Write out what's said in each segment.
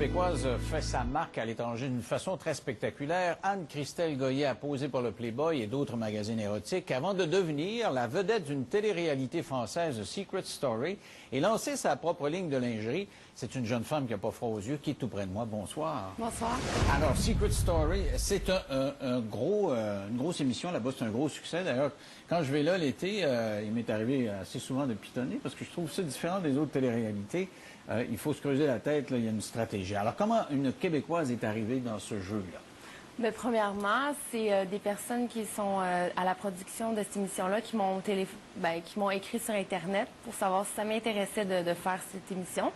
Québécoise fait sa marque à l'étranger d'une façon très spectaculaire. Anne-Christelle Goyer a posé pour le Playboy et d'autres magazines érotiques avant de devenir la vedette d'une télé-réalité française, Secret Story, et lancer sa propre ligne de lingerie. C'est une jeune femme qui n'a pas froid aux yeux, qui est tout près de moi. Bonsoir. Bonsoir. Alors, Secret Story, c'est une grosse émission. Là-bas, c'est un gros succès. D'ailleurs, quand je vais là l'été, il m'est arrivé assez souvent de pitonner parce que je trouve ça différent des autres téléréalités. Il faut se creuser la tête, là, il y a une stratégie. Alors, comment une Québécoise est arrivée dans ce jeu-là? Bien, premièrement, c'est des personnes qui sont à la production de cette émission-là qui m'ont écrit sur Internet pour savoir si ça m'intéressait de faire cette émission.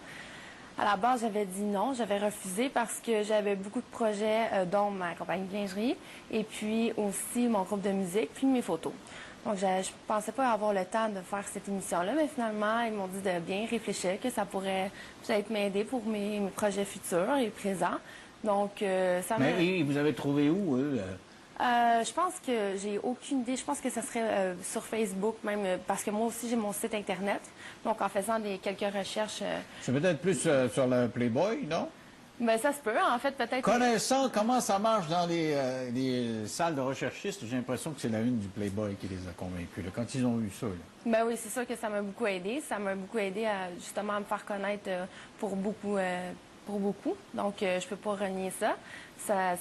À la base, j'avais dit non, j'avais refusé parce que j'avais beaucoup de projets, dont ma compagnie de lingerie, et puis aussi mon groupe de musique, puis mes photos. Donc, je pensais pas avoir le temps de faire cette émission-là, mais finalement, ils m'ont dit de bien réfléchir, que ça pourrait peut-être m'aider pour mes projets futurs et présents. Donc, ça m'a... Mais vous avez trouvé où, eux? Je pense que j'ai aucune idée. Je pense que ça serait sur Facebook, même, parce que moi aussi, j'ai mon site Internet. Donc, en faisant quelques recherches... C'est peut-être plus sur le Playboy, non? Bien, ça se peut. En fait, peut-être... Connaissant comment ça marche dans les salles de recherchistes, j'ai l'impression que c'est la une du Playboy qui les a convaincus, là, quand ils ont eu ça. Là. Ben oui, c'est sûr que ça m'a beaucoup aidé. Ça m'a beaucoup aidé à, justement, à me faire connaître pour beaucoup. Donc, je peux pas renier ça.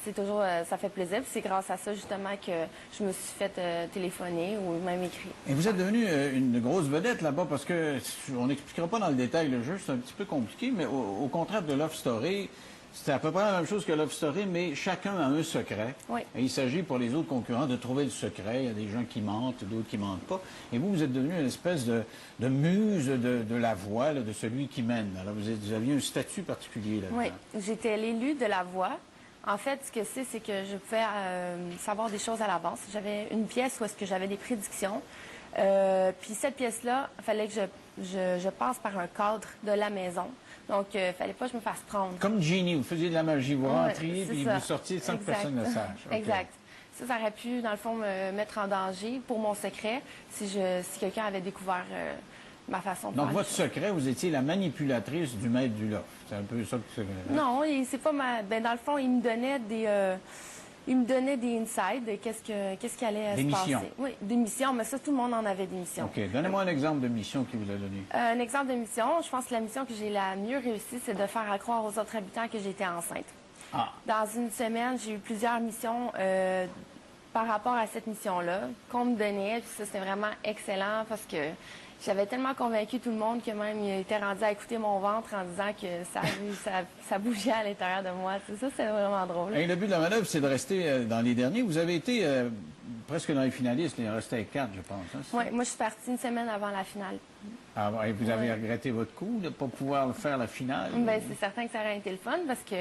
C'est toujours, ça fait plaisir. C'est grâce à ça, justement, que je me suis fait téléphoner ou même écrire. Et vous êtes devenue une grosse vedette là-bas parce que, on n'expliquera pas dans le détail le jeu, c'est un petit peu compliqué, mais au contraire de Love Story, c'est à peu près la même chose que Love Story, mais chacun a un secret. Oui. Et il s'agit pour les autres concurrents de trouver le secret. Il y a des gens qui mentent, d'autres qui mentent pas. Et vous êtes devenue une espèce de muse de la voix, là, de celui qui mène. Alors, vous aviez un statut particulier là-dedans. Oui, j'étais l'élue de la voix. En fait, ce que c'est que je pouvais savoir des choses à l'avance. J'avais une pièce où est-ce que j'avais des prédictions. Puis cette pièce-là, il fallait que je passe par un cadre de la maison. Donc, il fallait pas que je me fasse prendre. Comme Genie, vous faisiez de la magie. Vous rentriez puis ça. vous sortiez sans que personne ne sache. Okay. Exact. Ça aurait pu, dans le fond, me mettre en danger pour mon secret si quelqu'un avait découvert ma façon de faire. Donc, votre secret, vous étiez la manipulatrice du maître du loft. C'est un peu ça que c'est... Non, c'est pas ma... Ben, dans le fond, il me donnait des insides, qu'est-ce qui allait se passer. Oui, des missions, mais ça, tout le monde en avait des missions. OK. Donnez-moi un exemple de mission qu'il vous a donné. Un exemple de mission, je pense que la mission que j'ai la mieux réussie, c'est de faire croire aux autres habitants que j'étais enceinte. Ah. Dans une semaine, j'ai eu plusieurs missions par rapport à cette mission-là qu'on me donnait. Puis ça, c'était vraiment excellent parce que j'avais tellement convaincu tout le monde que même il était rendu à écouter mon ventre en disant que ça bougeait à l'intérieur de moi. Ça, c'est vraiment drôle. Et le but de la manœuvre, c'est de rester dans les derniers. Vous avez été presque dans les finalistes. Il en restait 4, je pense. Hein, oui, moi, je suis partie une semaine avant la finale. Ah, et vous avez regretté votre coup de ne pas pouvoir faire la finale? Bien, c'est certain que ça aurait été le fun parce que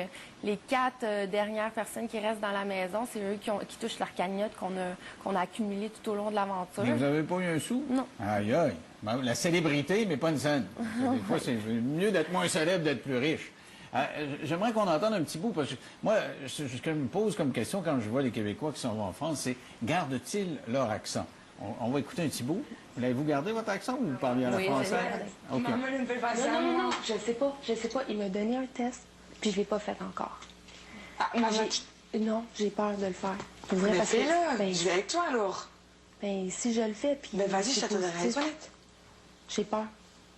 les 4 dernières personnes qui restent dans la maison, c'est eux qui touchent leur cagnotte qu'on a accumulée tout au long de l'aventure. Mais vous n'avez pas eu un sou? Non. Aïe, aïe. La célébrité, mais pas une scène. Des fois, c'est mieux d'être moins célèbre, d'être plus riche. J'aimerais qu'on entende un petit bout, parce que moi, ce que je me pose comme question quand je vois les Québécois qui s'en vont en France, c'est gardent-ils leur accent? On va écouter un petit bout. L'avez-vous gardé, votre accent, ou vous parliez à la française? Oui, non, je sais pas. Il m'a donné un test, puis je l'ai pas fait encore. Non, j'ai peur de le faire. Mais fais-le, je vais avec toi, alors. Ben, si je le fais, puis... Ben, vas-y, je te donnerai raison. J'ai peur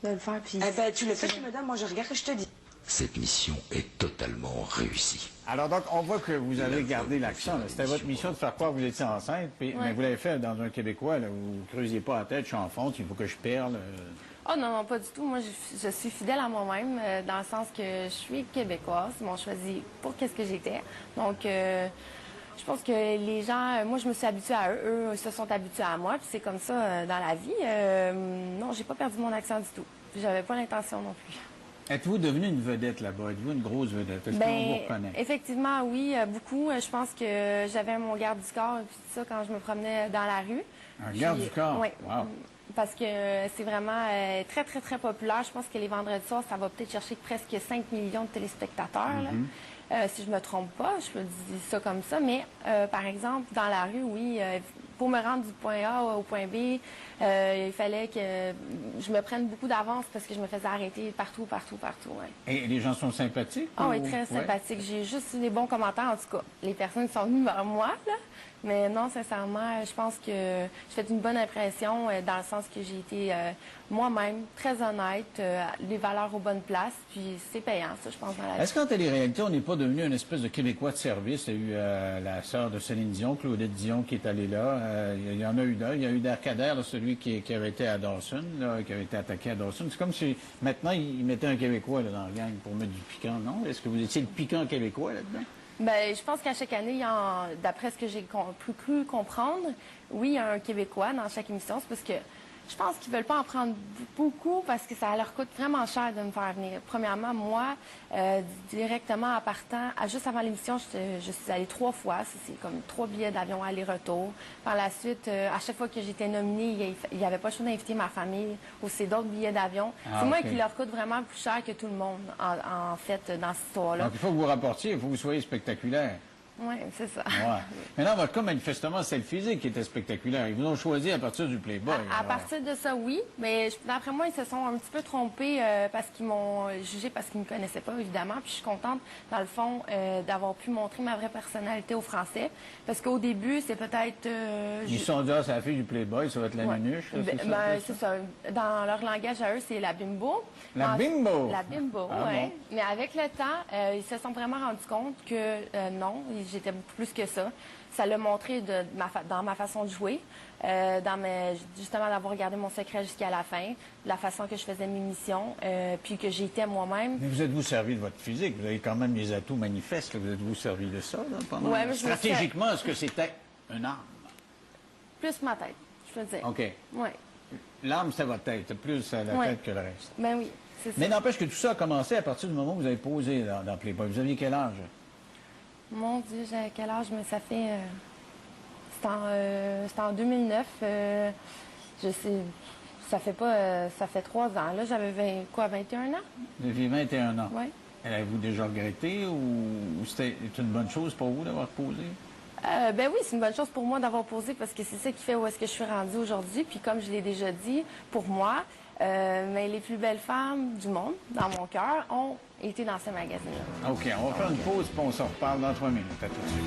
de le faire, puis... Eh ben, tu le fais, tu me donnes, moi je regarde et je te dis. Cette mission est totalement réussie. Alors donc, on voit que vous avez gardé l'accent. C'était votre mission de faire croire que vous étiez enceinte, mais vous l'avez fait dans un Québécois, là, vous ne creusiez pas la tête, je suis en fonte, il faut que je perle. Oh non, pas du tout. Moi, je suis fidèle à moi-même, dans le sens que je suis québécoise. Ils m'ont choisi pour qu'est-ce que j'étais. Donc, je pense que les gens... moi, je me suis habituée à eux. Eux se sont habitués à moi, puis c'est comme ça dans la vie. Non, j'ai pas perdu mon accent du tout. J'avais pas l'intention non plus. Êtes-vous devenue une vedette là-bas? Êtes-vous une grosse vedette? Est-ce qu'on vous reconnaît? Effectivement, oui, beaucoup. Je pense que j'avais mon garde du corps et puis tout ça quand je me promenais dans la rue. Un garde du corps? Oui. Wow. Parce que c'est vraiment très, très, très populaire. Je pense que les vendredis soirs, ça va peut-être chercher presque 5 millions de téléspectateurs. Là. Si je me trompe pas, je peux dire ça comme ça. Mais, par exemple, dans la rue, oui, pour me rendre du point A au point B, il fallait que je me prenne beaucoup d'avance parce que je me faisais arrêter partout. Ouais. Et les gens sont sympathiques? Ah oui, ou- très ouais? sympathique. J'ai juste eu des bons commentaires, en tout cas. Les personnes qui sont venues vers moi, là. Mais non, sincèrement, je pense que j'ai fait une bonne impression dans le sens que j'ai été moi-même très honnête, les valeurs aux bonnes places, puis c'est payant, ça, je pense, dans la vie. Est-ce qu'en télé-réalité, on n'est pas devenu une espèce de Québécois de service? Il y a eu la sœur de Céline Dion, Claudette Dion, qui est allée là. Il y en a eu deux. Il y a eu Darkader, là, celui qui avait été à Dawson, là, qui avait été attaqué à Dawson. C'est comme si maintenant, ils mettaient un Québécois là, dans la gang pour mettre du piquant, non? Est-ce que vous étiez le piquant québécois là-dedans? Ben, je pense qu'à chaque année, d'après ce que j'ai cru comprendre, oui, il y a un Québécois dans chaque émission. C'est parce que je pense qu'ils veulent pas en prendre beaucoup parce que ça leur coûte vraiment cher de me faire venir. Premièrement, moi, directement en partant, juste avant l'émission, je suis allée 3 fois. C'est comme 3 billets d'avion aller-retour. Par la suite, à chaque fois que j'étais nominée, il n'y avait pas le choix d'inviter ma famille ou c'est d'autres billets d'avion. C'est moi qui leur coûte vraiment plus cher que tout le monde, en fait, dans cette histoire-là. Donc, il faut que vous rapportiez, il faut que vous soyez spectaculaire. Oui, c'est ça. Ouais. Mais dans votre cas, manifestement, c'est le physique qui était spectaculaire. Ils vous ont choisi à partir du Playboy. À partir de ça, oui. Mais d'après moi, ils se sont un petit peu trompés parce qu'ils m'ont jugé parce qu'ils ne me connaissaient pas, évidemment. Puis je suis contente, dans le fond, d'avoir pu montrer ma vraie personnalité aux Français. Parce qu'au début, c'est peut-être... Ils se sont dit, ah, c'est la fille du Playboy, ça va être la minuche. là, c'est ça? c'est ça. Dans leur langage à eux, c'est la bimbo. La bimbo? La bimbo, Ah, oui. bon. Mais avec le temps, ils se sont vraiment rendus compte que non, j'étais beaucoup plus que ça. Ça l'a montré dans ma façon de jouer, justement d'avoir regardé Mon secret jusqu'à la fin, de la façon que je faisais mes missions, puis que j'étais moi-même. Mais vous êtes-vous servi de votre physique? Vous avez quand même des atouts manifestes. Là. Vous êtes-vous servi de ça? Là, pendant... Ouais, mais Stratégiquement, est-ce que c'était une arme? Plus ma tête, je peux dire. OK. Oui. L'arme, c'était votre tête. C'est plus la tête que le reste. Ben oui, c'est ça. Mais n'empêche que tout ça a commencé à partir du moment où vous avez posé dans Playboy. Vous aviez quel âge? Mon Dieu, j'ai quel âge? Mais ça fait... C'était en 2009. Je sais... Ça fait pas... ça fait 3 ans. Là, j'avais 21 ans? Vous aviez 21 ans. Oui. Avez-vous déjà regretté ou c'était une bonne chose pour vous d'avoir posé? Ben oui, c'est une bonne chose pour moi d'avoir posé parce que c'est ça qui fait où est-ce que je suis rendue aujourd'hui. Puis comme je l'ai déjà dit, pour moi, mais les plus belles femmes du monde, dans mon cœur, ont été dans ces magazines-là. OK, on va faire une pause puis on se reparle dans 3 minutes. À tout de suite.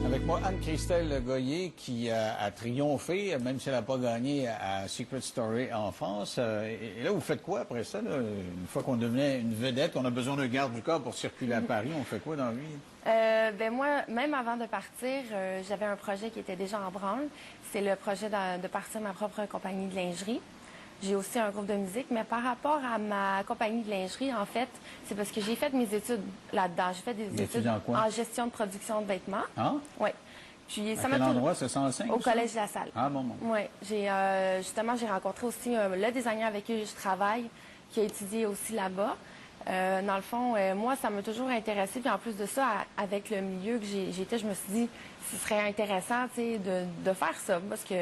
Avec moi, Anne-Christelle Goyer qui a triomphé, même si elle n'a pas gagné à Secret Story en France. Et là, vous faites quoi après ça? Là? Une fois qu'on devenait une vedette, qu'on a besoin d'un garde du corps pour circuler à Paris, on fait quoi dans la vie? Ben moi, même avant de partir, j'avais un projet qui était déjà en branle. C'est le projet de partir ma propre compagnie de lingerie. J'ai aussi un groupe de musique, mais par rapport à ma compagnie de lingerie, en fait, c'est parce que j'ai fait mes études là-dedans. J'ai fait des études en gestion de production de vêtements. Ah? Oui. Puis, à quel endroit? C'est 105? Au Collège de la Salle. Ah, bon. Oui. Justement, j'ai rencontré aussi le designer avec qui je travaille, qui a étudié aussi là-bas. Dans le fond, moi, ça m'a toujours intéressée. Puis en plus de ça, avec le milieu que j'étais, je me suis dit, ce serait intéressant, tu sais, de faire ça. Parce que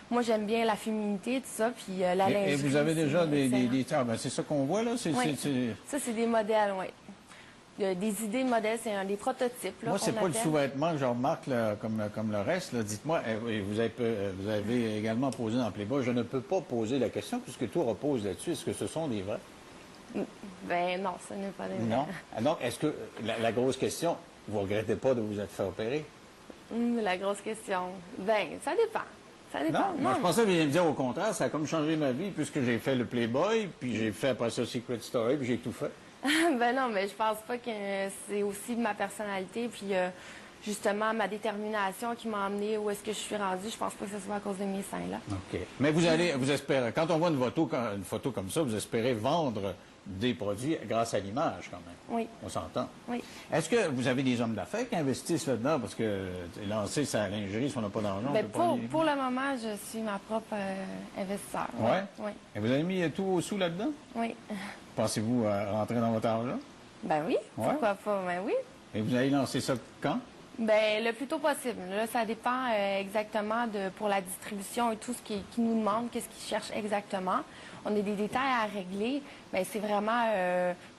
moi, j'aime bien la féminité, tout ça, puis la lingerie. Et vous avez déjà des ben, c'est ça qu'on voit, là? Oui. Ça, c'est des modèles, oui. Des idées de modèles, c'est des prototypes. Là, moi, c'est pas le sous-vêtement que je remarque là, comme le reste. Dites-moi, vous avez également posé dans Playboy. Je ne peux pas poser la question puisque tout repose là-dessus. Est-ce que ce sont des vrais? Ben non, ce n'est pas des vrais. Non. Donc, est-ce que, la grosse question, vous ne regrettez pas de vous être fait opérer? La grosse question. Ben, ça dépend. Ça dépend. Non, moi, je pensais que vous alliez me dire au contraire, ça a comme changé ma vie puisque j'ai fait le Playboy, puis j'ai fait après ça Secret Story, puis j'ai tout fait. Ben non, mais je pense pas que c'est aussi ma personnalité, puis justement ma détermination qui m'a amenée où est-ce que je suis rendue. Je pense pas que ce soit à cause de mes seins, là. OK. Mais vous espérez, quand on voit une photo comme ça, vous espérez vendre des produits grâce à l'image, quand même. Oui. On s'entend. Oui. Est-ce que vous avez des hommes d'affaires qui investissent là-dedans? Parce que lancer sa lingerie, si on n'a pas d'argent, on Ben, peut pas... pour le moment, je suis ma propre investisseur. Oui? Oui. Et vous avez mis tout au sous là-dedans? Oui. Pensez-vous rentrer dans votre argent? Ben oui. Ouais. Pourquoi pas? Ben oui. Et vous allez lancer ça quand? Ben le plus tôt possible. Là, ça dépend exactement pour la distribution et tout ce qui nous demande, qu'est-ce qu'ils cherchent exactement. On a des détails à régler. Ben c'est vraiment,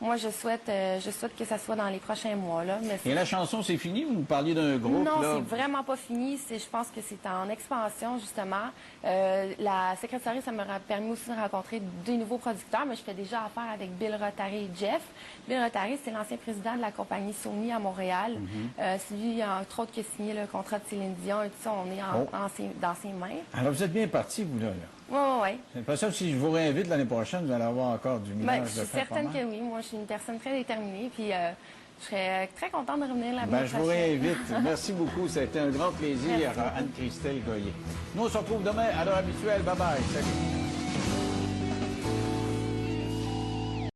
moi je souhaite que ça soit dans les prochains mois là. Mais et la chanson, c'est fini? Vous parliez d'un groupe? Non, là. c'est vraiment pas fini. Je pense que c'est en expansion justement. La secrétaire, ça m'a permis aussi de rencontrer des nouveaux producteurs, mais je fais déjà affaire avec Bill Rotary et Jeff. Bill Rotary, c'est l'ancien président de la compagnie Sony à Montréal. C'est lui, entre autres, qui a signé le contrat de Céline Dion et tout ça. On est dans ses mains. Alors, vous êtes bien parti, vous, là. Oui. C'est pas ça que si je vous réinvite l'année prochaine, vous allez avoir encore du millage Ben, de je suis frais certaine pas mal. que oui. Moi, je suis une personne très déterminée. Puis, je serais très contente de revenir l'année Ben, je vous prochaine. réinvite. Merci beaucoup. Ça a été un grand plaisir, Merci. Anne-Christelle Goyer. Nous, on se retrouve demain à l'heure habituelle. Bye-bye. Salut.